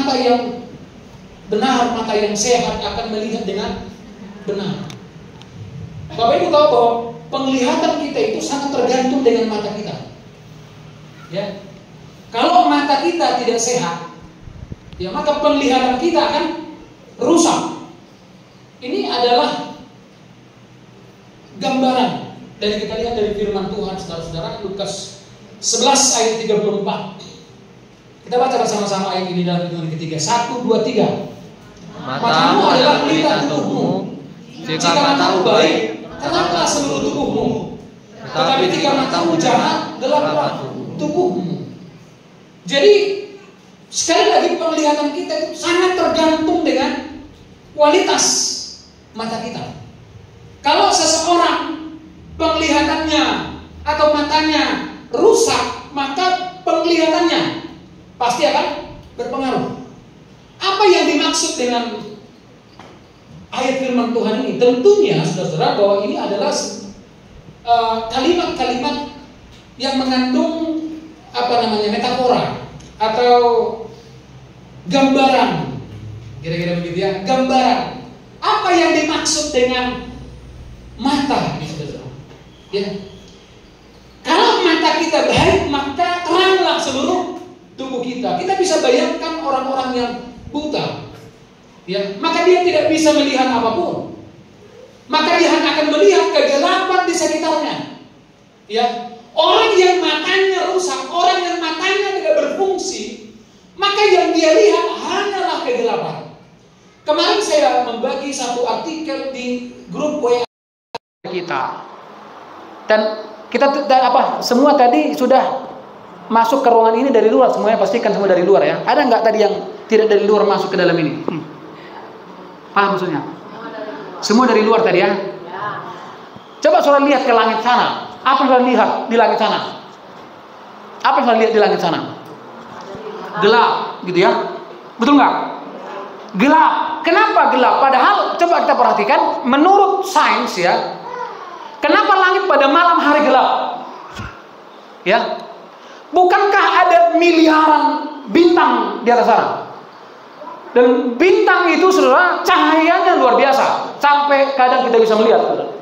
mata yang benar, mata yang sehat akan melihat dengan benar. Bapak Ibu tahu bahwa penglihatan kita itu sangat tergantung dengan mata kita. Ya. Kalau mata kita tidak sehat, ya maka penglihatan kita akan rusak. Ini adalah gambaran dari kita lihat dari firman Tuhan, saudara-saudara, Lukas 11 ayat 34. Kita baca bersama-sama ayat ini dalam hitungan ketiga. 1, 2, 3. Matamu adalah pelita tubuhmu. Jika matamu baik, teranglah seluruh tubuhmu. Tetapi jika matamu jahat, gelaplah tubuhmu. Jadi sekali lagi penglihatan kita itu sangat tergantung dengan kualitas mata kita. Kalau seseorang penglihatannya atau matanya rusak, maka penglihatannya pasti akan berpengaruh. Apa yang dimaksud dengan ayat firman Tuhan ini? Tentunya saudara-saudara bahwa ini adalah kalimat-kalimat yang mengandung metafora atau gambaran, kira-kira begitu ya, gambaran. Apa yang dimaksud dengan mata, saudara? Ya. Kalau mata kita baik, maka teranglah seluruh tubuh kita. Kita bisa bayangkan orang-orang yang buta, ya, maka dia tidak bisa melihat apapun. Maka dia akan melihat kegelapan di sekitarnya. Ya. Orang yang matanya rusak, orang yang matanya tidak berfungsi, maka yang dia lihat hanyalah kegelapan. Kemarin saya membagi satu artikel di grup WA kita, dan kita semua tadi sudah masuk ke ruangan ini dari luar, semuanya pastikan semua dari luar ya. Ada nggak tadi yang tidak dari luar masuk ke dalam ini? Paham maksudnya? Semua dari luar tadi ya. Coba saudara lihat ke langit sana. Apa yang saudara lihat di langit sana? Apa yang saudara lihat di langit sana? Gelap, gitu ya. Betul nggak? Gelap. Kenapa gelap? Padahal coba kita perhatikan, menurut sains ya, kenapa langit pada malam hari gelap? Ya, bukankah ada miliaran bintang di atas sana? Dan bintang itu saudara, cahayanya luar biasa, sampai kadang kita bisa melihat, saudara.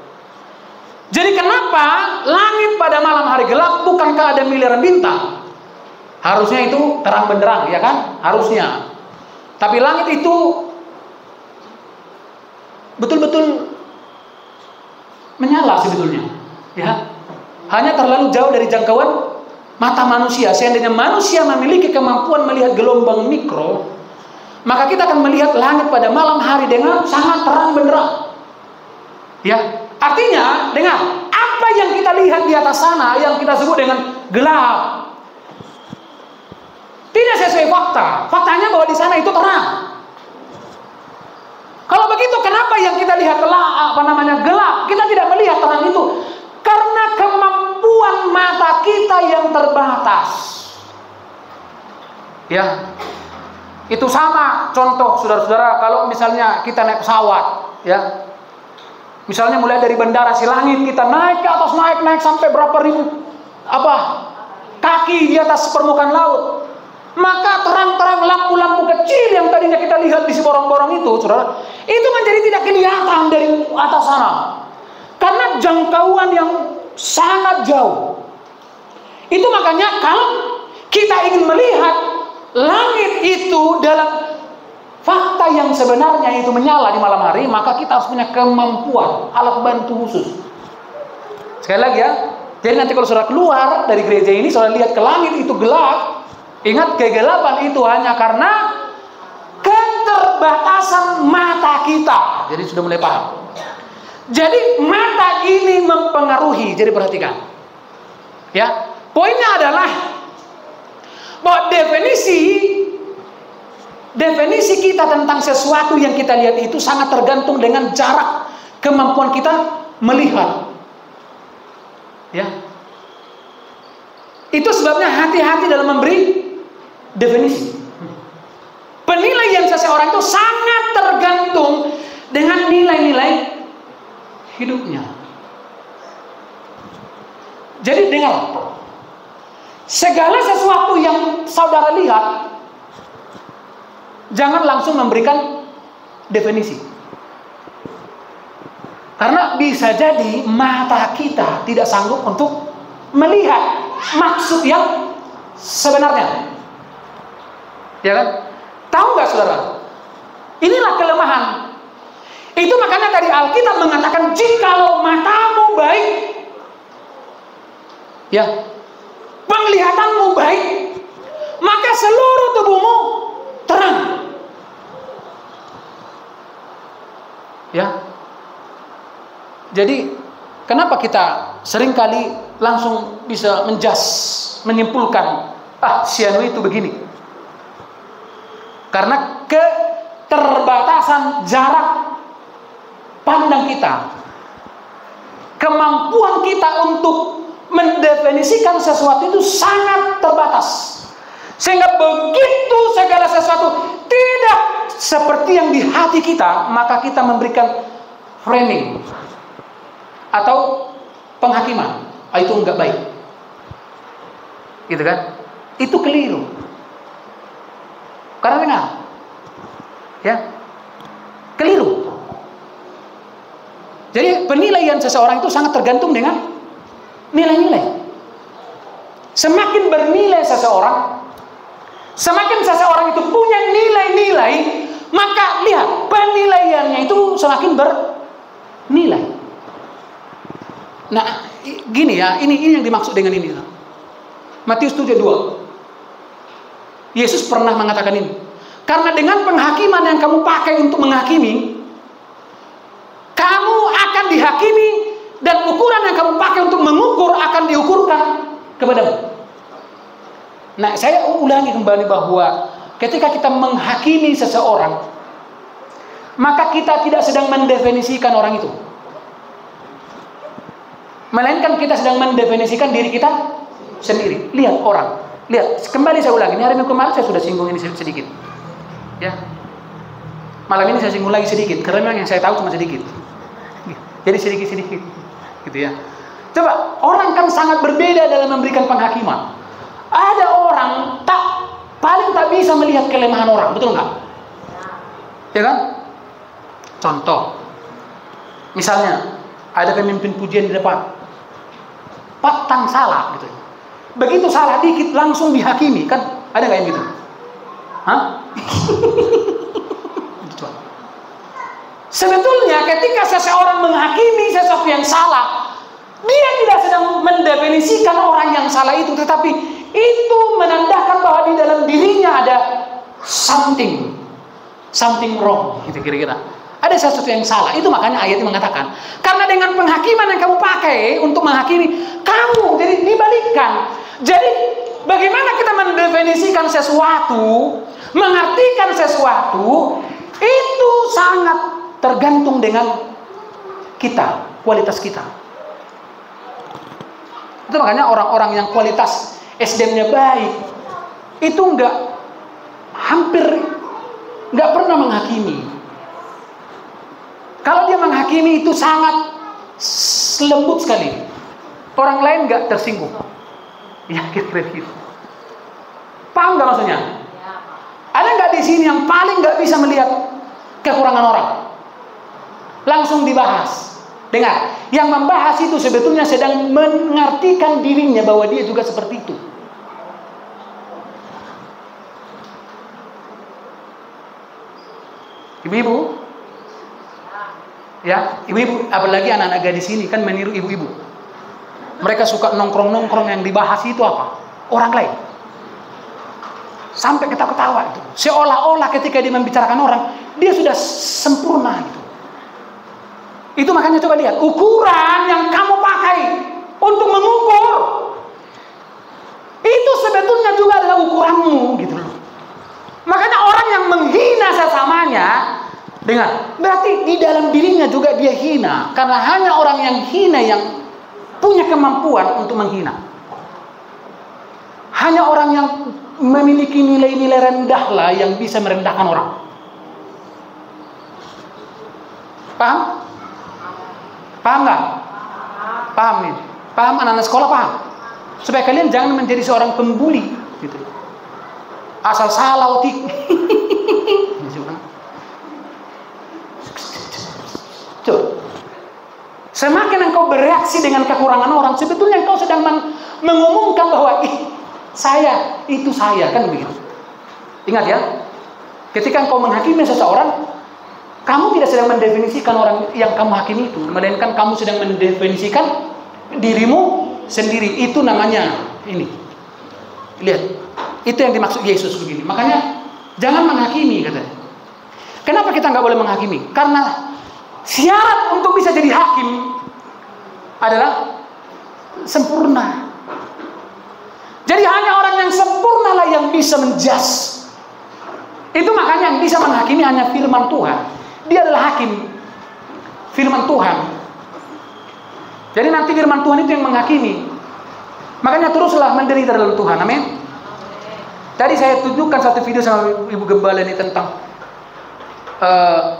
Jadi kenapa langit pada malam hari gelap? Bukankah ada miliaran bintang? Harusnya itu terang benderang, ya kan? Harusnya. Tapi langit itu betul-betul menyala sebetulnya, ya. Hanya terlalu jauh dari jangkauan mata manusia. Seandainya manusia memiliki kemampuan melihat gelombang mikro, maka kita akan melihat langit pada malam hari dengan sangat terang benderang. Ya, artinya dengar, apa yang kita lihat di atas sana yang kita sebut dengan gelap tidak sesuai fakta. Faktanya bahwa di sana itu terang. Kalau begitu, kenapa yang kita lihat gelap? Kita tidak melihat terang itu karena kemampuan mata kita yang terbatas. Ya, itu sama contoh saudara-saudara kalau misalnya kita naik pesawat, ya. Misalnya mulai dari Bandara Silangit kita naik ke atas, naik sampai berapa ribu kaki di atas permukaan laut. Maka terang-terang lampu-lampu kecil yang tadinya kita lihat di borong-borong itu, saudara, itu menjadi tidak kelihatan dari atas sana karena jangkauan yang sangat jauh. Itu makanya kalau kita ingin melihat langit itu dalam fakta yang sebenarnya itu menyala di malam hari, maka kita harus punya kemampuan, alat bantu khusus. Sekali lagi ya, jadi nanti kalau saudara keluar dari gereja ini, saudara lihat ke langit itu gelap, ingat kegelapan itu hanya karena keterbatasan mata kita. Jadi sudah mulai paham. Jadi mata ini mempengaruhi. Jadi perhatikan, ya. Poinnya adalah bahwa definisi kita tentang sesuatu yang kita lihat itu sangat tergantung dengan jarak kemampuan kita melihat. Ya. Itu sebabnya hati-hati dalam memberi definisi. Penilaian seseorang itu sangat tergantung dengan nilai-nilai hidupnya. Jadi dengar, segala sesuatu yang saudara lihat jangan langsung memberikan definisi. Karena bisa jadi mata kita tidak sanggup untuk melihat maksud yang sebenarnya. Ya kan? Tahu nggak saudara? Inilah kelemahan. Itu makanya tadi Alkitab mengatakan, jikalau matamu baik, ya, penglihatanmu baik, maka seluruh tubuhmu terang. Ya. Jadi kenapa kita seringkali langsung bisa menyimpulkan, si anu itu begini? Karena keterbatasan jarak pandang kita, kemampuan kita untuk mendefinisikan sesuatu itu sangat terbatas, sehingga begitu segala sesuatu tidak seperti yang di hati kita, maka kita memberikan framing atau penghakiman. Itu enggak baik, gitu kan? Itu keliru. Karena dengar, ya, keliru. Jadi penilaian seseorang itu sangat tergantung dengan nilai-nilai. Semakin bernilai seseorang, semakin seseorang itu punya nilai-nilai, maka lihat penilaiannya itu semakin bernilai. Nah, gini ya, ini yang dimaksud dengan ini. Matius 7:2. Yesus pernah mengatakan ini. Karena dengan penghakiman yang kamu pakai untuk menghakimi, kamu akan dihakimi, dan ukuran yang kamu pakai untuk mengukur akan diukurkan kepadamu. Nah, saya ulangi kembali bahwa ketika kita menghakimi seseorang, maka kita tidak sedang mendefinisikan orang itu, melainkan kita sedang mendefinisikan diri kita sendiri. Lihat orang, lihat, kembali saya ulangi, ini hari Minggu kemarin saya sudah singgung ini sedikit, ya. Malam ini saya singgung lagi sedikit, karena memang yang saya tahu cuma sedikit, jadi sedikit-sedikit, gitu ya. Coba, orang kan sangat berbeda dalam memberikan penghakiman. Ada orang paling tak bisa melihat kelemahan orang, betul nggak? Ya kan? Contoh, misalnya ada pemimpin pujian di depan, patang salah, gitu. Begitu salah dikit langsung dihakimi, kan? Ada nggak yang gitu? Hah? Sebetulnya ketika seseorang menghakimi sesuatu yang salah, dia tidak sedang mendefinisikan orang yang salah itu, tetapi itu menandakan bahwa di dalam dirinya ada something wrong, gitu kira-kira. Ada sesuatu yang salah. Itu makanya ayatnya mengatakan, karena dengan penghakiman yang kamu pakai untuk menghakimi, kamu jadi dibalikkan. Jadi bagaimana kita mendefinisikan sesuatu, mengartikan sesuatu, itu sangat tergantung dengan kita, kualitas kita. Itu makanya orang-orang yang kualitas SDM-nya baik, itu hampir nggak pernah menghakimi. Kalau dia menghakimi itu sangat lembut sekali, orang lain nggak tersinggung. Ya, kira-kira. Paham nggak maksudnya? Ada nggak di sini yang paling nggak bisa melihat kekurangan orang? Langsung dibahas. Dengar, yang membahas itu sebetulnya sedang mengartikan dirinya bahwa dia juga seperti itu. Ibu-ibu, ya, ibu-ibu, apalagi anak-anak gadis ini kan meniru ibu-ibu. Mereka suka nongkrong-nongkrong, yang dibahas itu apa? Orang lain. Sampai ketawa-ketawa itu. Seolah-olah ketika dia membicarakan orang, dia sudah sempurna gitu. Itu makanya coba lihat, ukuran yang kamu pakai untuk mengukur, itu sebetulnya juga adalah ukuranmu gitu loh. Makanya orang yang menghina sesamanya, dengar, berarti di dalam dirinya juga dia hina. Karena hanya orang yang hina yang punya kemampuan untuk menghina. Hanya orang yang memiliki nilai-nilai rendah lah yang bisa merendahkan orang. Paham? Paham nggak? Paham nih? Paham anak-anak sekolah paham? Supaya kalian jangan menjadi seorang pembuli gitu. Asal salah otik. bereaksi dengan kekurangan orang, sebetulnya engkau sedang mengumumkan bahwa saya, itu saya, kan begitu. Ingat ya, ketika engkau menghakimi seseorang, kamu tidak sedang mendefinisikan orang yang kamu hakimi itu, melainkan kamu sedang mendefinisikan dirimu sendiri. Itu namanya ini. Lihat, itu yang dimaksud Yesus begini. Makanya jangan menghakimi, katanya. Kenapa kita nggak boleh menghakimi? Karena syarat untuk bisa jadi hakim adalah sempurna. Jadi hanya orang yang sempurna lah yang bisa menjudge. Itu makanya yang bisa menghakimi hanya firman Tuhan. Dia adalah hakim. Firman Tuhan. Jadi nanti firman Tuhan itu yang menghakimi. Makanya teruslah menderita dalam Tuhan. Amin. Tadi saya tunjukkan satu video sama Ibu Gembala ini tentang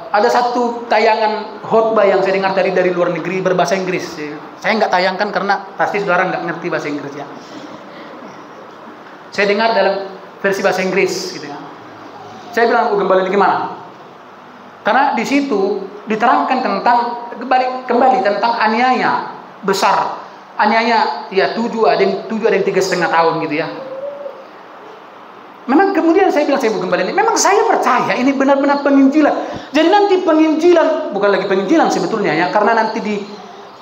ada satu tayangan khotbah yang saya dengar tadi dari luar negeri berbahasa Inggris. Saya nggak tayangkan karena pasti saudara nggak ngerti bahasa Inggris ya. Saya dengar dalam versi bahasa Inggris gitu ya. Saya bilang, Bu Gembala ini gimana? Karena di situ diterangkan tentang kembali tentang aniaya besar. Aniaya ya 7, ada yang 3,5 tahun gitu ya. Memang kemudian saya bilang, saya Bu Gembala ini, memang saya percaya ini benar-benar penginjilan. Jadi nanti penginjilan, bukan lagi penginjilan sebetulnya ya, karena nanti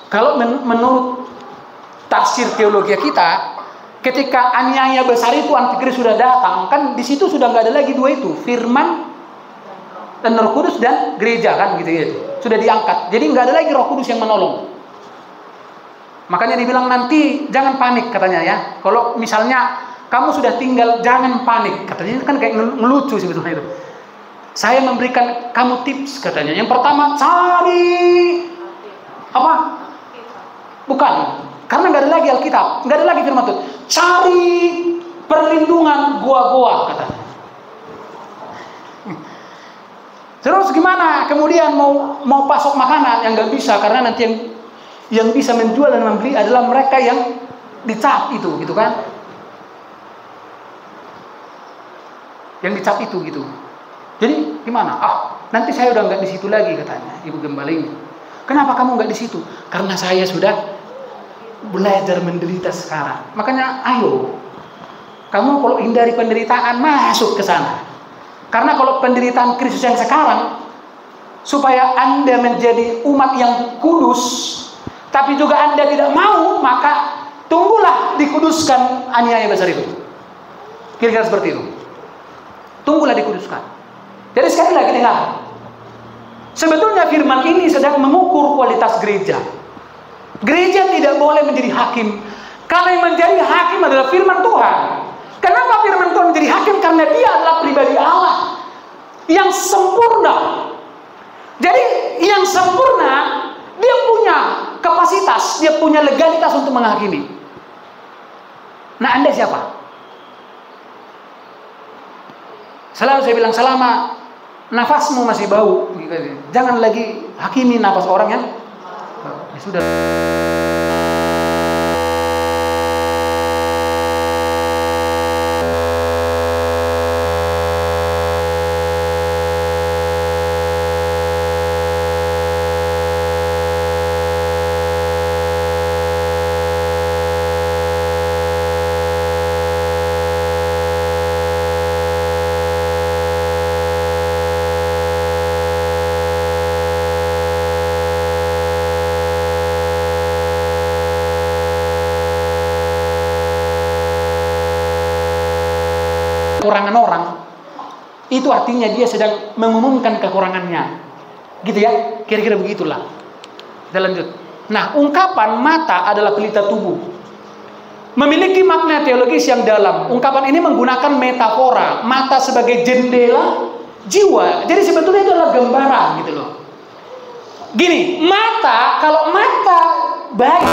kalau menurut tafsir teologi kita, ketika aniaya besar itu antikris sudah datang, kan di situ sudah nggak ada lagi dua itu, firman dan Roh Kudus dan gereja kan gitu ya, sudah diangkat. Jadi nggak ada lagi Roh Kudus yang menolong. Makanya dibilang nanti jangan panik katanya ya. Kalau misalnya kamu sudah tinggal, jangan panik. Katanya kan kayak ngelucu sebetulnya itu. Saya memberikan kamu tips katanya. Yang pertama, cari apa? Bukan. Karena nggak ada lagi Alkitab, nggak ada lagi firman Tuhan. Cari perlindungan gua-gua katanya. Terus gimana? Kemudian mau pasok makanan yang nggak bisa, karena nanti yang bisa menjual dan membeli adalah mereka yang dicap itu, gitu kan? Yang dicap itu gitu. Jadi gimana? Nanti saya udah nggak di situ lagi katanya Ibu Gembala ini. Kenapa kamu nggak di situ? Karena saya sudah belajar menderita sekarang. Makanya ayo, kamu kalau hindari penderitaan masuk ke sana. Karena kalau penderitaan Kristus yang sekarang, supaya Anda menjadi umat yang kudus, tapi juga Anda tidak mau, maka tunggulah dikuduskan aniaya besar itu. Kira-kira seperti itu. Tunggulah dikuduskan. Jadi sekali lagi dengar. Sebetulnya firman ini sedang mengukur kualitas gereja. Gereja tidak boleh menjadi hakim. Karena yang menjadi hakim adalah firman Tuhan. Kenapa firman Tuhan menjadi hakim? Karena dia adalah pribadi Allah yang sempurna. Jadi yang sempurna, dia punya kapasitas, dia punya legalitas untuk menghakimi. Nah, Anda siapa? Selalu saya bilang, selama nafasmu masih bau, jangan lagi hakimi nafas orang yang sudah. Kekurangan orang itu artinya dia sedang mengumumkan kekurangannya, gitu ya, kira-kira begitulah. Kita lanjut. Nah, ungkapan mata adalah pelita tubuh, memiliki makna teologis yang dalam. Ungkapan ini menggunakan metafora mata sebagai jendela jiwa. Jadi sebetulnya itu adalah gambaran gitu loh. Gini, mata, kalau mata baik,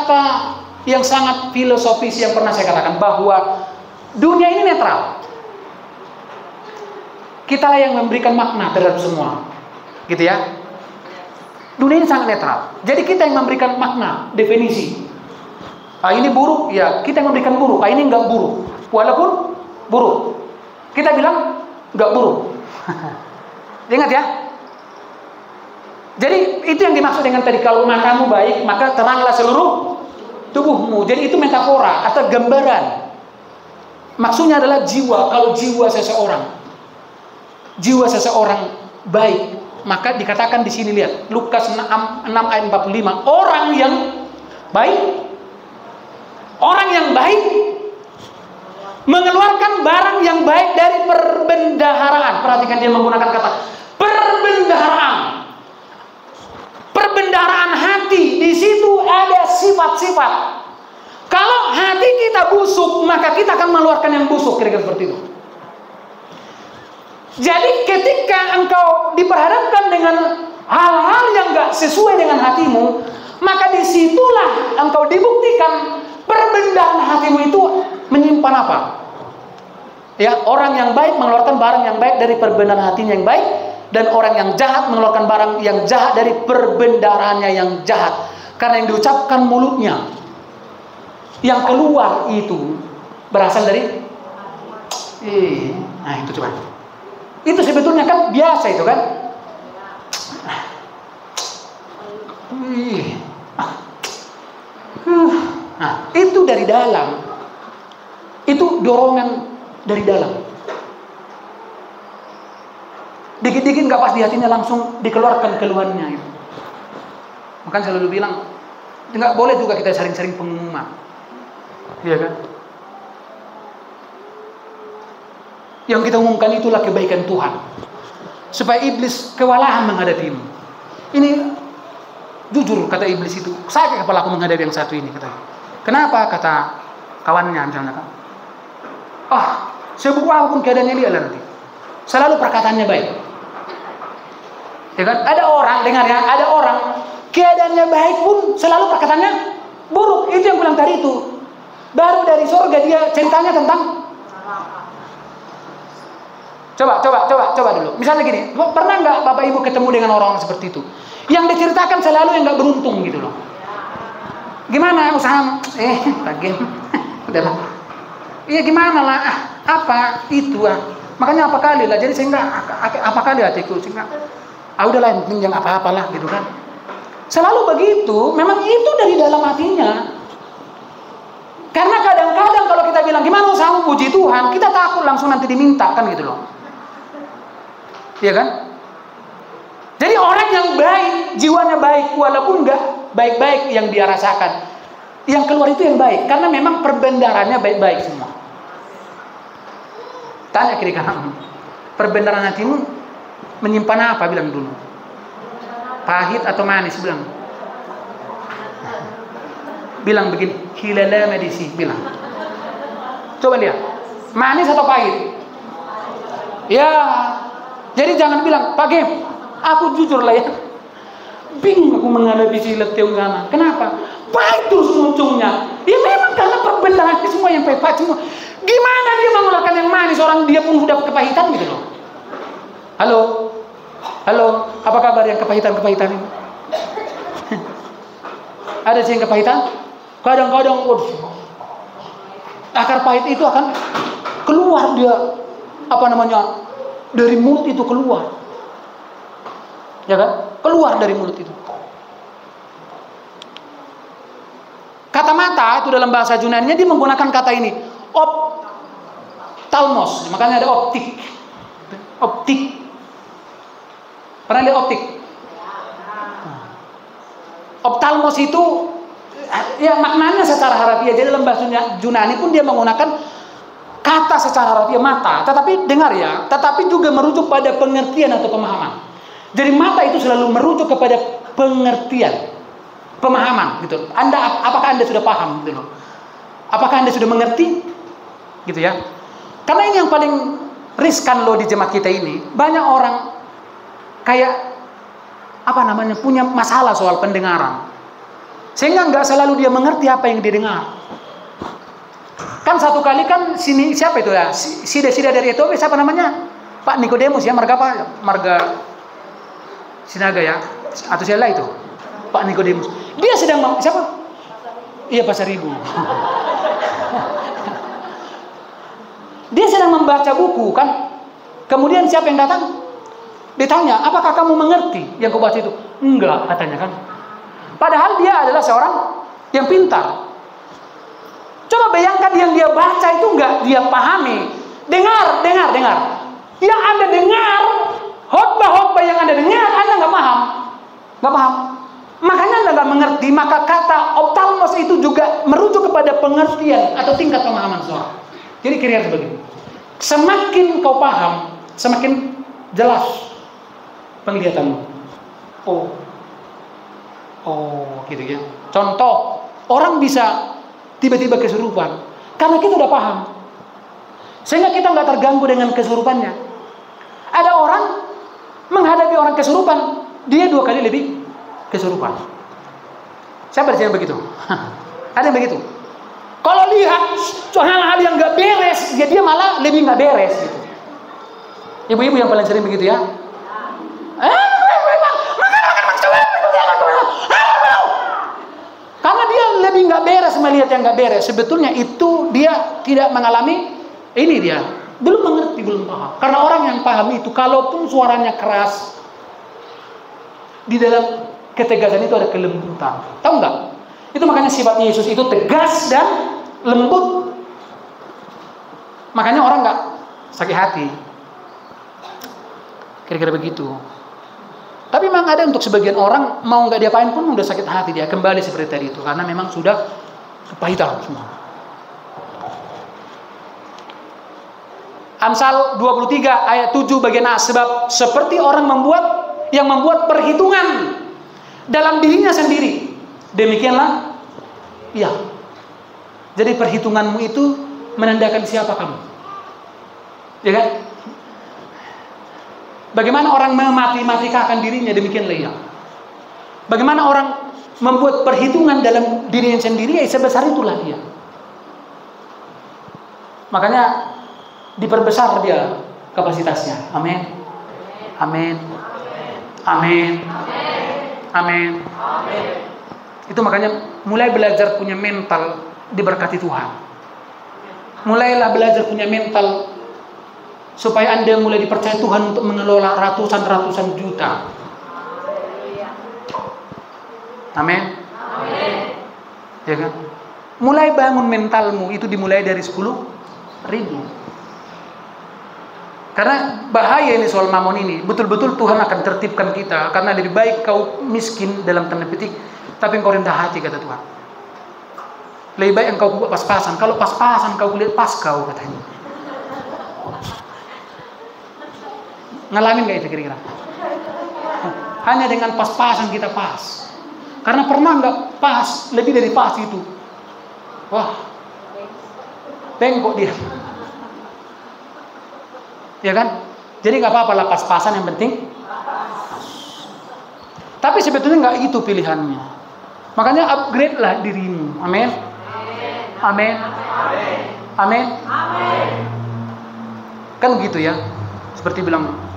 kata yang sangat filosofis yang pernah saya katakan, bahwa dunia ini netral. Kitalah yang memberikan makna terhadap semua, gitu ya. Dunia ini sangat netral. Jadi kita yang memberikan makna, definisi. Ini buruk, ya kita yang memberikan buruk. Ini enggak buruk, walaupun buruk. Kita bilang enggak buruk. Ingat ya. Jadi itu yang dimaksud dengan tadi, kalau matamu baik, maka teranglah seluruh tubuhmu. Jadi itu metafora atau gambaran. Maksudnya adalah jiwa. Kalau jiwa seseorang baik, maka dikatakan di sini, lihat Lukas 6 ayat 45, orang yang baik mengeluarkan barang yang baik dari perbendaharaan. Perhatikan dia menggunakan kata perbendaharaan hati. Di situ ada sifat-sifat. Kalau hati kita busuk, maka kita akan mengeluarkan yang busuk, kira-kira seperti itu. Jadi ketika engkau diperhadapkan dengan hal-hal yang gak sesuai dengan hatimu, maka disitulah engkau dibuktikan perbendaharaan hatimu itu menyimpan apa. Ya, orang yang baik mengeluarkan barang yang baik dari perbendaharaan hatinya yang baik, dan orang yang jahat mengeluarkan barang yang jahat dari perbendaharaannya yang jahat. Karena yang diucapkan mulutnya, yang keluar itu berasal dari nah itu coba. Itu sebetulnya kan biasa itu kan. Nah, itu dari dalam. Itu dorongan dari dalam. Dikit-dikit nggak pas di hatinya, langsung dikeluarkan keluhannya itu. Makanya selalu bilang, nggak boleh juga kita sering-sering pengumuman. Iya kan? Yang kita umumkan itulah kebaikan Tuhan, supaya iblis kewalahan menghadapimu. Ini jujur kata iblis itu, sakit kepala aku menghadapi yang satu ini, kata. Kenapa? Kata kawannya misalnya kan, seburuk apapun keadaannya dia nanti selalu perkataannya baik. Ya kan? Ada orang, dengar ya, ada orang keadaannya baik pun selalu perkataannya buruk. Itu yang bilang tadi itu. Baru dari surga dia ceritanya tentang. Coba dulu. Misalnya gini, pernah nggak Bapak Ibu ketemu dengan orang seperti itu? Yang diceritakan selalu yang nggak beruntung gitu loh. Gimana usaha? Pagi. Udahlah. Iya gimana lah? Apa itu? Makanya apa kali lah. Jadi sehingga apa kali hatiku sehingga udahlah, yang penting jangan apa-apalah gitu kan. Selalu begitu. Memang itu dari dalam hatinya. Karena kadang-kadang kalau kita bilang gimana usahamu, puji Tuhan, kita takut langsung nanti diminta kan gitu loh. Iya kan? Jadi orang yang baik, jiwanya baik, walaupun enggak baik-baik yang dia rasakan, yang keluar itu yang baik, karena memang perbendaharanya baik-baik semua. Tanya kiri kanan, perbendaharaan hatimu menyimpan apa? Bilang dulu. Pahit atau manis? Bilang begini, hilala medisi, bilang. Coba lihat, manis atau pahit? Ya. Jadi jangan bilang, Pak Gem, aku jujur lah ya, bingung aku menghadapi si Leteo Gana. Kenapa? Pahit terus ujungnya. Ya memang karena perbendaharaan semua yang pahit semua. Gimana dia mengeluarkan yang manis, orang dia pun sudah kepahitan gitu loh. Halo, apa kabar yang kepahitan ini? Ada sih yang kepahitan? Kadang-kadang, akar pahit itu akan keluar dia, dari mulut itu keluar. Ya kan? Keluar dari mulut itu. Kata mata itu dalam bahasa Yunani dia menggunakan kata ini, optalmos. Makanya ada optik. Pernah lihat optik? Optalmos itu ya maknanya secara harafiah. Jadi dalam bahasa Yunani pun dia menggunakan kata secara harafiah mata, tetapi dengar ya, tetapi juga merujuk pada pengertian atau pemahaman. Jadi mata itu selalu merujuk kepada pengertian, pemahaman gitu. Apakah Anda sudah paham gitu loh? Apakah Anda sudah mengerti? Gitu ya. Karena ini yang paling riskan loh di jemaat kita ini. Banyak orang kayak punya masalah soal pendengaran. Sehingga nggak selalu dia mengerti apa yang dia dengar. Kan satu kali kan sini siapa itu ya? Sida dari Etobe, siapa namanya? Pak Nikodemus ya, marga apa? Marga Sinaga ya, atau siapa itu? Pak Nikodemus. Dia sedang siapa? Iya, Pasar Ibu. Dia sedang membaca buku kan. Kemudian siapa yang datang? Ditanya, apakah kamu mengerti yang kau baca itu? Enggak, katanya kan. Padahal dia adalah seorang yang pintar. Coba bayangkan yang dia baca itu enggak dia pahami. Dengar. Yang Anda dengar, khotbah yang Anda dengar, Anda enggak paham. Enggak paham. Makanya Anda enggak mengerti, maka kata optalmos itu juga merujuk kepada pengertian atau tingkat pemahaman seorang. Jadi kira-kira begini. Semakin kau paham, semakin jelas penglihatanmu. Oh, gitu ya. Contoh, orang bisa tiba-tiba kesurupan karena kita udah paham, sehingga kita nggak terganggu dengan kesurupannya. Ada orang menghadapi orang kesurupan, dia 2 kali lebih kesurupan. Siapa di sini begitu? Ada yang begitu? Kalau lihat hal-hal yang nggak beres, dia malah lebih nggak beres gitu. Ibu-ibu yang paling sering begitu ya. Karena dia lebih nggak beres melihat yang nggak beres. Sebetulnya itu dia tidak mengalami, ini dia belum mengerti, belum paham. Karena orang yang paham itu, kalaupun suaranya keras, di dalam ketegasan itu ada kelembutan. Tahu nggak? Itu makanya sifat Yesus itu tegas dan lembut. Makanya orang nggak sakit hati. Kira-kira begitu. Tapi memang ada untuk sebagian orang, mau nggak diapain pun udah sakit hati, dia kembali seperti tadi itu, karena memang sudah kepahitan semua. Amsal 23 ayat 7 bagian A, sebab seperti orang yang membuat perhitungan dalam dirinya sendiri, demikianlah ya. Jadi perhitunganmu itu menandakan siapa kamu, ya kan? Bagaimana orang mematematika dirinya, demikianlah ia. Bagaimana orang membuat perhitungan dalam dirinya sendiri, sebesar itulah dia. Makanya diperbesar dia kapasitasnya. Amin. Amin. Amin. Amin. Itu makanya mulai belajar punya mental diberkati Tuhan. Mulailah belajar punya mental supaya Anda mulai dipercaya Tuhan untuk mengelola ratusan juta. Amin. Ya kan? Mulai bangun mentalmu itu dimulai dari 10.000. Karena bahaya ini soal mamon ini. Betul-betul Tuhan akan tertibkan kita. Karena lebih baik kau miskin dalam tanda petik, tapi engkau rendah hati, kata Tuhan. Lebih baik engkau buat pas-pasan. Kalau pas-pasan kau lihat pas kau, katanya. Ngalamin gak itu kira-kira? Hanya dengan pas-pasan kita pas. Karena pernah gak pas, lebih dari pas itu, wah, bengkok dia. Ya kan? Jadi gak apa-apa lah pas-pasan, yang penting. Tapi sebetulnya gak itu pilihannya. Makanya upgrade lah dirimu. Amin. Amin. Amin. Kan gitu ya. Seperti bilang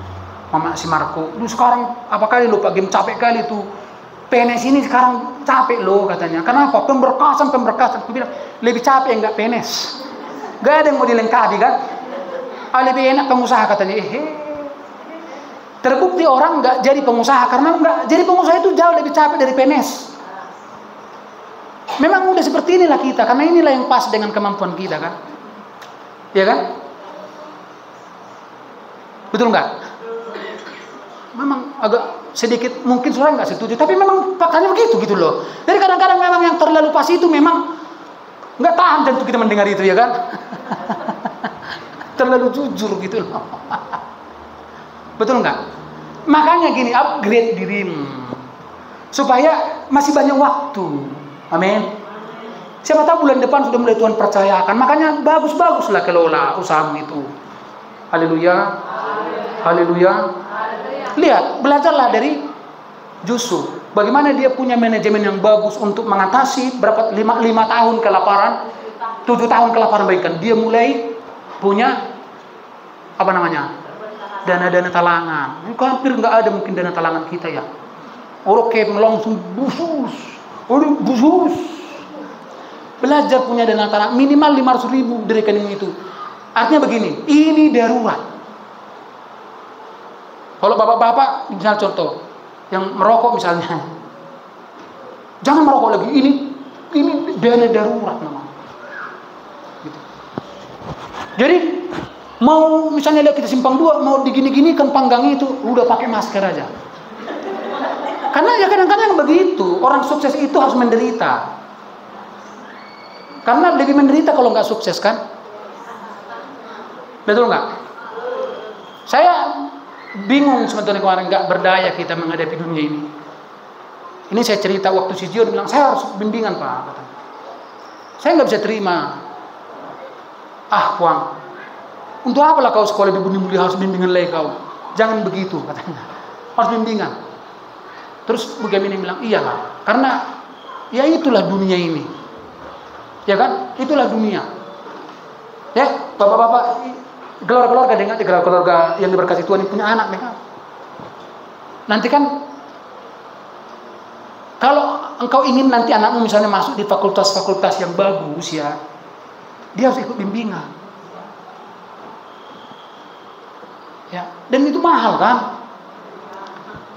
Mama si Marco, lu sekarang apa kali lu Pak game capek kali tuh. PNS ini sekarang capek lo, katanya. Kenapa? Pemberkasan. Aku bilang, lebih capek enggak PNS. Gak ada yang mau dilengkapi kan? Lebih enak pengusaha, katanya. Terbukti orang enggak jadi pengusaha karena enggak jadi pengusaha itu jauh lebih capek dari PNS. Memang udah seperti inilah kita, karena inilah yang pas dengan kemampuan kita kan. Ya kan? Betul enggak? Memang agak sedikit mungkin saudara nggak setuju, tapi memang faktanya begitu gitu loh. Jadi kadang-kadang memang yang terlalu pas itu memang nggak tahan jantung kita mendengar itu, ya kan? Terlalu jujur gitu loh. Betul nggak? Makanya gini, upgrade dirimu supaya masih banyak waktu. Amin. Siapa tahu bulan depan sudah mulai Tuhan percayakan. Makanya bagus-baguslah kelola usahamu itu. Haleluya. Haleluya. Lihat, belajarlah dari Yusuf. Bagaimana dia punya manajemen yang bagus untuk mengatasi berapa 5 tahun kelaparan, 7 tahun kelaparan bagikan. Dia mulai punya apa namanya? Dana-dana talangan. Ini hampir nggak ada mungkin dana talangan kita ya. Oke, langsung busus. Belajar punya dana talangan minimal 500.000 di rekening itu. Artinya begini, ini darurat. Kalau bapak-bapak, misalnya contoh, yang merokok misalnya, jangan merokok lagi. Ini dana darurat namanya. Gitu. Jadi mau misalnya lihat kita simpang 2, mau digini-gini kan panggang itu, udah pakai masker aja. Karena ya kadang-kadang begitu, orang sukses itu harus menderita. Karena lebih menderita kalau nggak sukses kan? Betul nggak? Saya bingung sebetulnya kemarin, nggak berdaya kita menghadapi dunia ini. Ini saya cerita waktu si Jion bilang, saya harus bimbingan Pak. Katanya. Saya nggak bisa terima. Puang, untuk apalah kau sekolah di Budi Mulia harus bimbingan lagi kau? Jangan begitu katanya. Harus bimbingan. Terus Bu Gemini bilang, iyalah, karena ya itulah dunia ini. Ya kan? Itulah dunia. Ya, bapak-bapak, keluarga yang diberkati Tuhan yang punya anak mereka. Nanti kan kalau engkau ingin nanti anakmu misalnya masuk di fakultas-fakultas yang bagus ya, dia harus ikut bimbingan. Ya, dan itu mahal kan?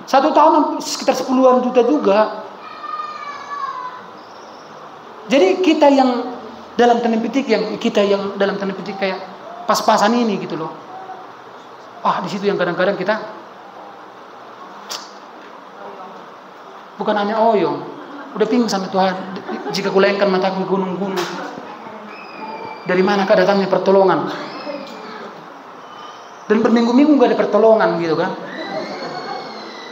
1 tahun sekitar 10-an juta juga. Jadi kita yang dalam tanda petik kayak pas-pasan ini gitu loh. Di situ yang kadang-kadang kita bukan hanya oyong, udah pingsan Tuhan. Jika kulengkan mataku ke gunung-gunung, dari manakah datangnya pertolongan? Dan berminggu-minggu gak ada pertolongan gitu kan.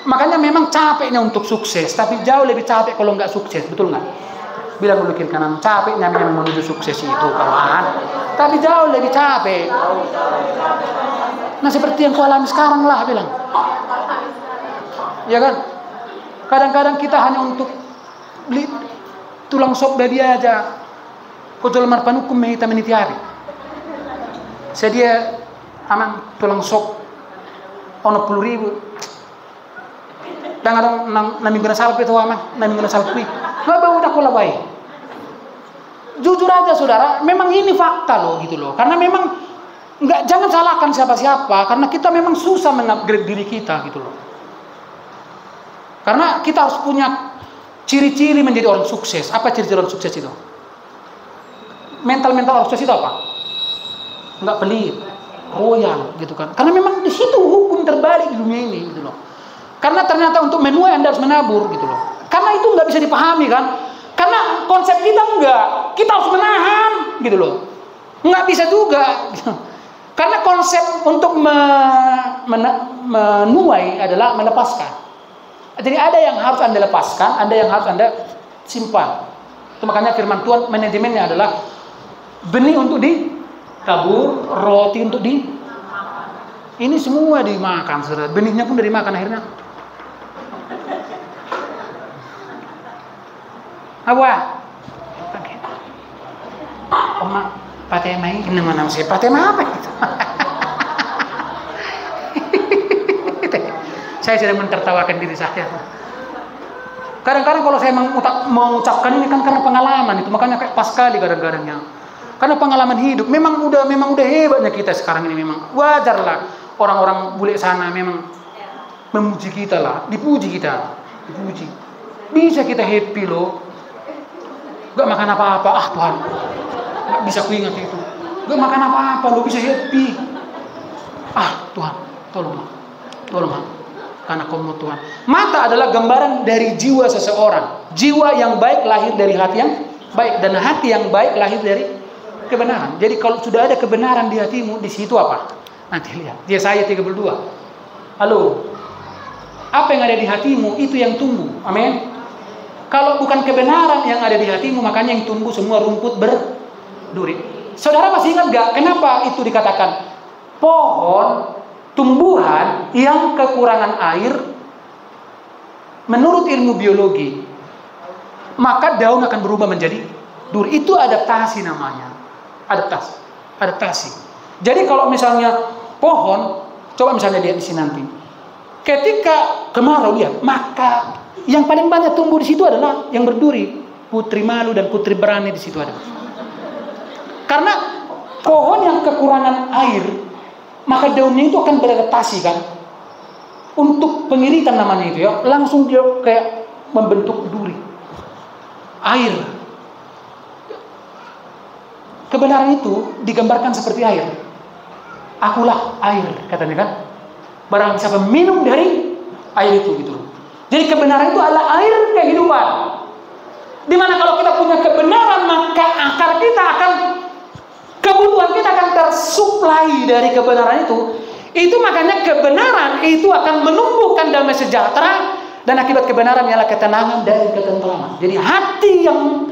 Makanya memang capeknya untuk sukses, tapi jauh lebih capek kalau nggak sukses, betul nggak? Bilang dulu kiri kanan, capeknya memang menuju sukses itu kawan, tapi jauh lebih capek. Nah seperti yang kau alami sekarang lah bilang, ya kan? Kadang-kadang kita hanya untuk beli tulang sop babi aja, kau jual marpanukum mehita menitiari. Sedia aman tulang sop ono 10.000. Tangan nami guna salpe itu aman, nami guna salpe. Nggak bau dah kola baik. Jujur aja saudara, memang ini fakta loh gitu loh. Karena memang jangan salahkan siapa-siapa, karena kita memang susah mengupgrade diri kita gitu loh. Karena kita harus punya ciri-ciri menjadi orang sukses. Apa ciri-ciri orang sukses itu? Mental orang sukses itu apa? Nggak pelit, royal gitu kan. Karena memang di situ hukum terbalik di dunia ini gitu loh. Karena ternyata untuk menuai Anda harus menabur gitu loh. Karena itu nggak bisa dipahami kan. Karena konsep kita enggak, kita harus menahan gitu loh. Nggak bisa juga. Karena konsep untuk menuai adalah melepaskan. Jadi ada yang harus Anda lepaskan, ada yang harus Anda simpan. Itu makanya firman Tuhan manajemennya adalah benih untuk ditabur, roti untuk ini semua dimakan, saudara. Benihnya pun dari makan akhirnya. Apa? Oma, pakai main ini mana sih? Pakai apa itu? Saya sedang mentertawakan diri saya. Kadang-kadang kalau saya mengucapkan ini kan karena pengalaman itu, makanya kayak pas kali kadang-kadangnya. Karena pengalaman hidup memang udah hebatnya kita sekarang ini memang wajarlah orang-orang bule sana memang memuji kita lah, dipuji. Bisa kita happy loh. Gak makan apa-apa, Tuhan, gak bisa ku ingat itu. Gak makan apa-apa, lo bisa happy. Tuhan, tolong. Karena kamu Tuhan. Mata adalah gambaran dari jiwa seseorang. Jiwa yang baik lahir dari hati yang baik, dan hati yang baik lahir dari kebenaran. Jadi kalau sudah ada kebenaran di hatimu, di situ apa? Nanti lihat. Yesaya 32. Halo. Apa yang ada di hatimu itu yang tumbuh. Amin. Kalau bukan kebenaran yang ada di hatimu, makanya yang tumbuh semua rumput berduri. Saudara masih ingat gak kenapa itu dikatakan pohon tumbuhan yang kekurangan air menurut ilmu biologi, maka daun akan berubah menjadi duri. Itu adaptasi namanya. Adaptasi. Jadi kalau misalnya pohon, coba misalnya lihat di sini nanti. Ketika kemarau lihat, maka yang paling banyak tumbuh di situ adalah yang berduri. Putri malu dan putri berani di situ ada. Karena pohon yang kekurangan air, maka daunnya itu akan beradaptasi kan. Untuk pengiritan namanya itu ya, langsung dia kayak membentuk duri. Air. Kebenaran itu digambarkan seperti air. Akulah air, katanya kan. Barang siapa minum dari air itu gitu. Jadi kebenaran itu adalah air kehidupan. Dimana kalau kita punya kebenaran, maka akar kita akan, kebutuhan kita akan tersuplai dari kebenaran itu. Itu makanya kebenaran itu akan menumbuhkan damai sejahtera, dan akibat kebenaran ialah ketenangan dan ketentraman. Jadi hati yang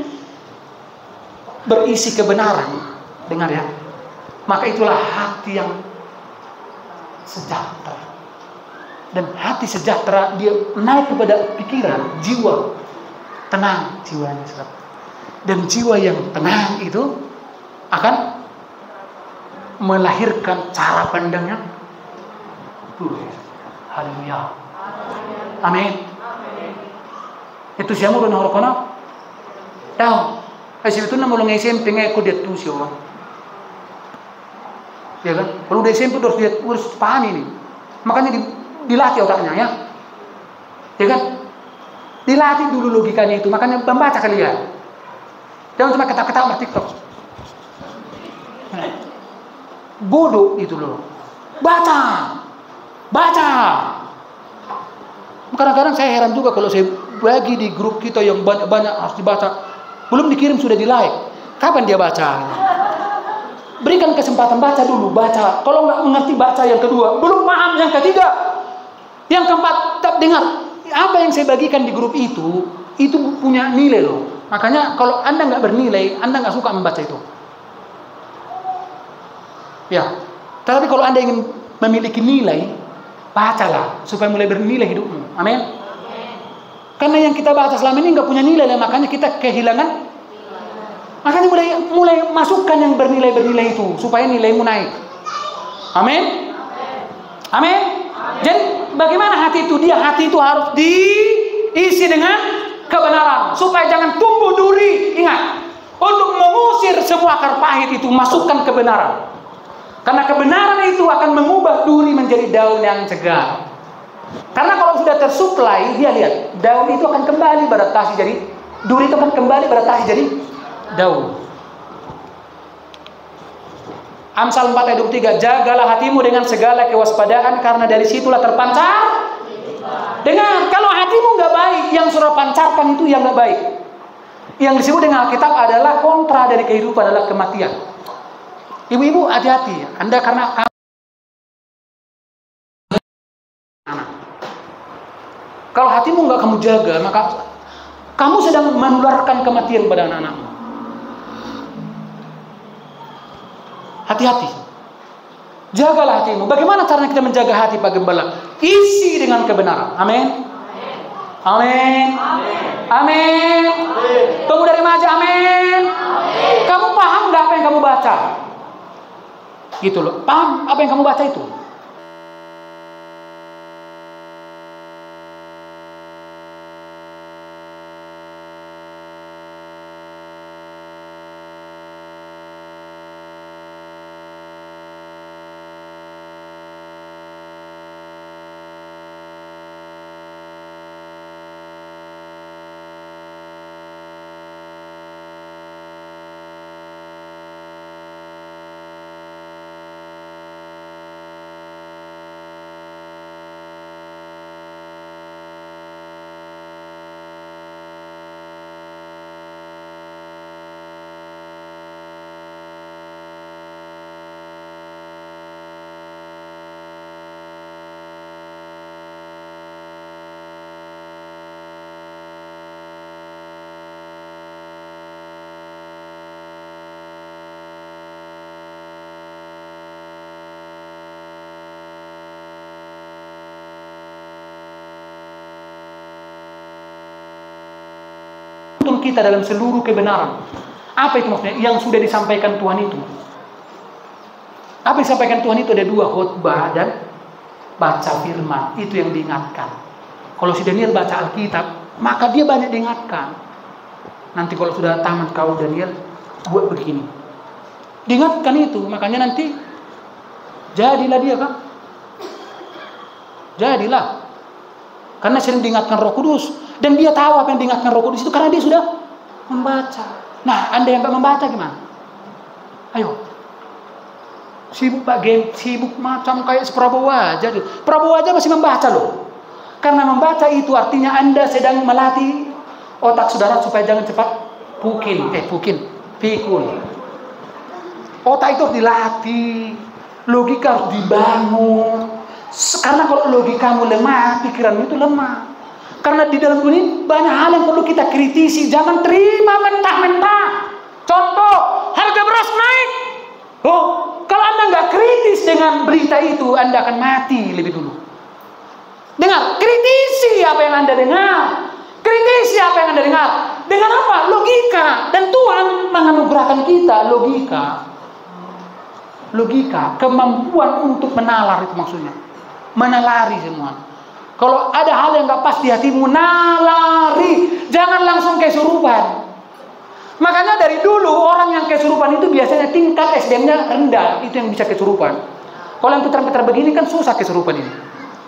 berisi kebenaran, dengar ya, maka itulah hati yang sejahtera. Dan hati sejahtera dia naik kepada pikiran, jiwa tenang jiwanya. Dan jiwa yang tenang itu akan melahirkan cara pandangnya. Haleluya. Amin. Itu siamo do nahor kono. Tahu. Kasi itu na mulung SMP nga ko dia tuh siya. Ya kan? Kalau udah SMP harus pahami ini. Makanya dilatih otaknya ya. Ya kan? Dilatih dulu logikanya itu. Makanya membaca kalian. Jangan cuma ketawa-ketawa TikTok. Bodoh itu loh. Baca. Kadang-kadang saya heran juga kalau saya bagi di grup kita yang banyak harus dibaca. Belum dikirim sudah di like. Kapan dia baca? Berikan kesempatan baca dulu, baca. Kalau nggak mengerti baca yang kedua, belum paham yang ketiga, yang keempat, tetap dengar. Apa yang saya bagikan di grup itu punya nilai loh. Makanya kalau Anda nggak bernilai, Anda nggak suka membaca itu. Ya. Tapi kalau Anda ingin memiliki nilai, bacalah supaya mulai bernilai hidupmu. Amin. Karena yang kita baca selama ini nggak punya nilai, makanya kita kehilangan. Makanya mulai masukkan yang bernilai itu supaya nilaimu naik. Amin. Amin. Jadi bagaimana hati itu? Hati itu harus diisi dengan kebenaran supaya jangan tumbuh duri. Ingat, untuk mengusir semua akar pahit itu masukkan kebenaran. Karena kebenaran itu akan mengubah duri menjadi daun yang segar. Karena kalau sudah tersuplai, dia lihat daun itu akan kembali beradaptasi jadi duri itu akan kembali beradaptasi jadi daun. Amsal 4 ayat 23, jagalah hatimu dengan segala kewaspadaan karena dari situlah terpancar. Dengar, kalau hatimu nggak baik, yang suruh pancarkan itu yang nggak baik. Yang disebut dengan Alkitab adalah kontra dari kehidupan adalah kematian. Ibu-ibu hati-hati, Anda karena kalau hatimu nggak kamu jaga, maka kamu sedang menularkan kematian pada anak-anakmu. Hati-hati. Jagalah hatimu. Bagaimana caranya kita menjaga hati Pak Gembala? Isi dengan kebenaran. Amin. Amin. Amin. Tunggu dari maja. Amin. Kamu paham nggak apa yang kamu baca? Gitu loh. Paham apa yang kamu baca itu? kita dalam seluruh kebenaran. Apa itu maksudnya? Yang sudah disampaikan Tuhan itu. Apa yang disampaikan Tuhan itu ada dua, khotbah dan baca firman. Itu yang diingatkan. Kalau si Daniel baca Alkitab, maka dia banyak diingatkan. Nanti kalau sudah tamat kau Daniel, buat begini. Diingatkan itu, makanya nanti jadilah dia kan. Jadilah. Karena sering diingatkan Roh Kudus. Dan dia tahu apa yang diingatkan Roh Kudus itu karena dia sudah membaca. Nah, Anda yang tak membaca gimana? Ayo. Sibuk Pak game, sibuk macam kayak Prabowo aja. Prabowo aja masih membaca loh. Karena membaca itu artinya Anda sedang melatih otak saudara supaya jangan cepat pikul. Otak itu harus dilatih. Logika harus dibangun. Karena kalau logikamu lemah, pikiranmu itu lemah. Karena di dalam dunia ini banyak hal yang perlu kita kritisi. Jangan terima mentah-mentah. Contoh, harga beras naik. Kalau Anda nggak kritis dengan berita itu, Anda akan mati lebih dulu. Dengar, kritisi apa yang Anda dengar. Kritisi apa yang Anda dengar. Dengan apa? Logika. Dan Tuhan menganugerahkan kita logika, kemampuan untuk menalar itu maksudnya. Menalari semua. Kalau ada hal yang nggak pas di hatimu, nalari. Jangan langsung kesurupan. Makanya dari dulu orang yang kesurupan itu biasanya tingkat SDM-nya rendah. Itu yang bisa kesurupan. Kalau yang putar-putar begini kan susah kesurupan ini.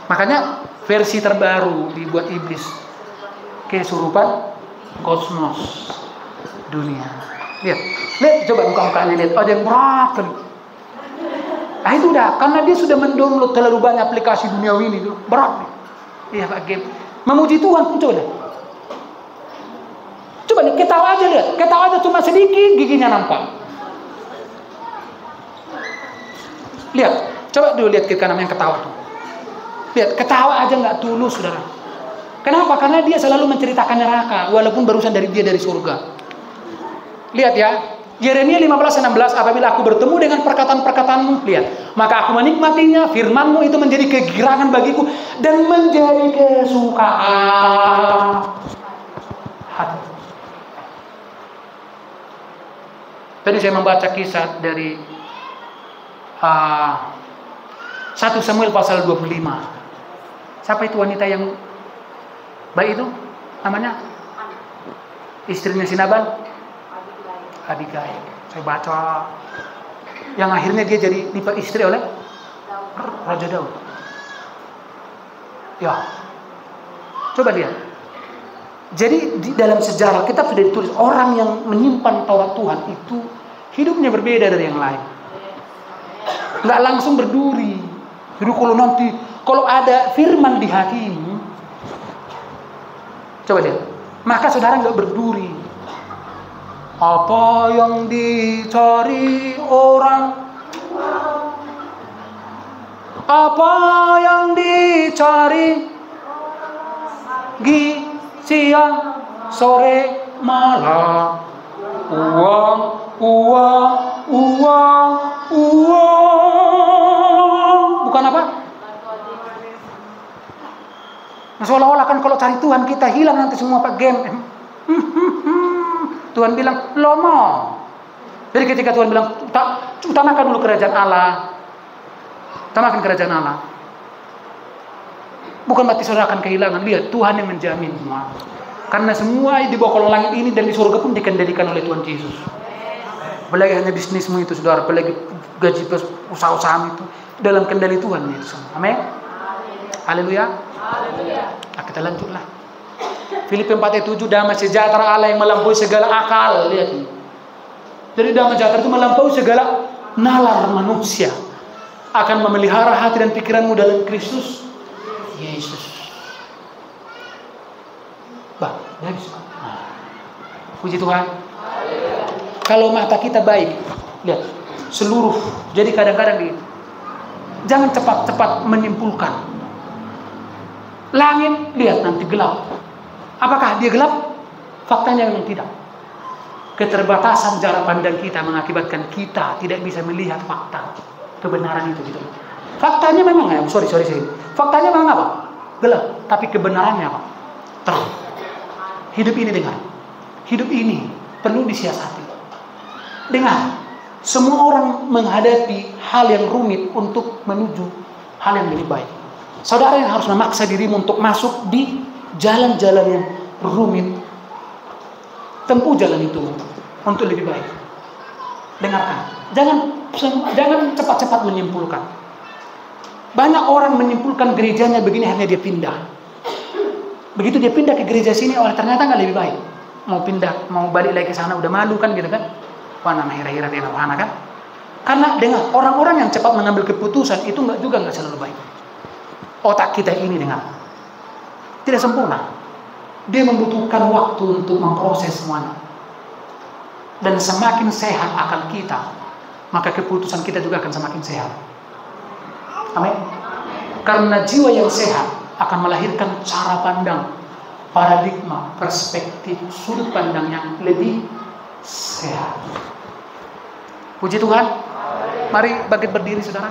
Makanya versi terbaru dibuat iblis. Kesurupan kosmos dunia. Lihat coba muka-mukanya lihat. Ada yang berat kali. Nah itu udah, karena dia sudah mendownload terlalu banyak aplikasi duniawi ini. Berat nih. Iya Pak Game. Memuji Tuhan pun coba. Coba nih, ketawa aja lihat. Ketawa aja cuma sedikit giginya nampak. Lihat, coba dulu lihat kiri kanan yang ketawa tuh. Lihat, ketawa aja nggak tulus, saudara. Kenapa? Karena dia selalu menceritakan neraka, walaupun barusan dari dia dari surga. Lihat ya, Yeremia 15:16, apabila aku bertemu dengan perkataan-perkataanmu, lihat, maka aku menikmatinya, firmanmu itu menjadi kegirangan bagiku dan menjadi kesukaan hati. Tadi saya membaca kisah dari 1 Samuel pasal 25. Siapa itu wanita yang baik itu? Namanya? Istrinya si Nabal? Abigail. Saya baca yang akhirnya dia jadi istri oleh Raja Daud. Ya. Coba lihat. Jadi di dalam sejarah kitab sudah ditulis orang yang menyimpan Taurat Tuhan itu hidupnya berbeda dari yang lain. Nggak langsung berduri. Jadi kalau ada firman di hatimu, coba lihat. Maka saudara nggak berduri. Apa yang dicari orang? Apa yang dicari? Siang, sore, malam. Uang, uang, uang, uang. Bukan apa? Nah, seolah-olah kan kalau cari Tuhan kita hilang nanti semua Pak Game. Tuhan bilang, lomo. Jadi ketika Tuhan bilang, utamakan dulu kerajaan Allah. Utamakan kerajaan Allah. Bukan berarti saudara akan kehilangan. Lihat, Tuhan yang menjamin semua. Karena semua di bawah kolong langit ini dan di surga pun dikendalikan oleh Tuhan Yesus. Apalagi hanya bisnismu itu, saudara. Apalagi gaji usaha-usahamu itu dalam kendali Tuhan itu semua. Amin. Haleluya. Nah, kita lanjutlah. Filipi 4:7, damai sejahtera Allah yang melampaui segala akal. Lihat ini. Jadi damai sejahtera itu melampaui segala nalar manusia. Akan memelihara hati dan pikiranmu dalam Kristus Yesus. Puji Tuhan. Kalau mata kita baik, lihat seluruh. Jadi kadang-kadang jangan cepat-cepat menyimpulkan. Langit, lihat nanti gelap. Apakah dia gelap? Faktanya memang tidak. Keterbatasan jarak pandang kita mengakibatkan kita tidak bisa melihat fakta kebenaran itu gitu. Faktanya memang faktanya memang apa? Gelap, tapi kebenarannya apa? Terang. Hidup ini dengar. hidup ini perlu disiasati. Dengar, semua orang menghadapi hal yang rumit untuk menuju hal yang lebih baik. Saudara yang harus memaksa dirimu untuk masuk di jalan-jalan yang rumit, tempuh jalan itu untuk lebih baik. Dengarkan, jangan cepat-cepat menyimpulkan. Banyak orang menyimpulkan gerejanya begini hanya dia pindah. Begitu dia pindah ke gereja sini, ternyata nggak lebih baik. Mau pindah, mau balik lagi ke sana udah malu kan gitu kan? Wah, nama hira-hira dia nama kan? Karena dengar, orang-orang yang cepat mengambil keputusan itu nggak selalu baik. Otak kita ini dengar, tidak sempurna. Dia membutuhkan waktu untuk memproses semuanya. Dan semakin sehat akal kita, maka keputusan kita juga akan semakin sehat. Amin. Karena jiwa yang sehat akan melahirkan cara pandang, paradigma, perspektif, sudut pandang yang lebih sehat. Puji Tuhan. Mari bangkit berdiri, saudara.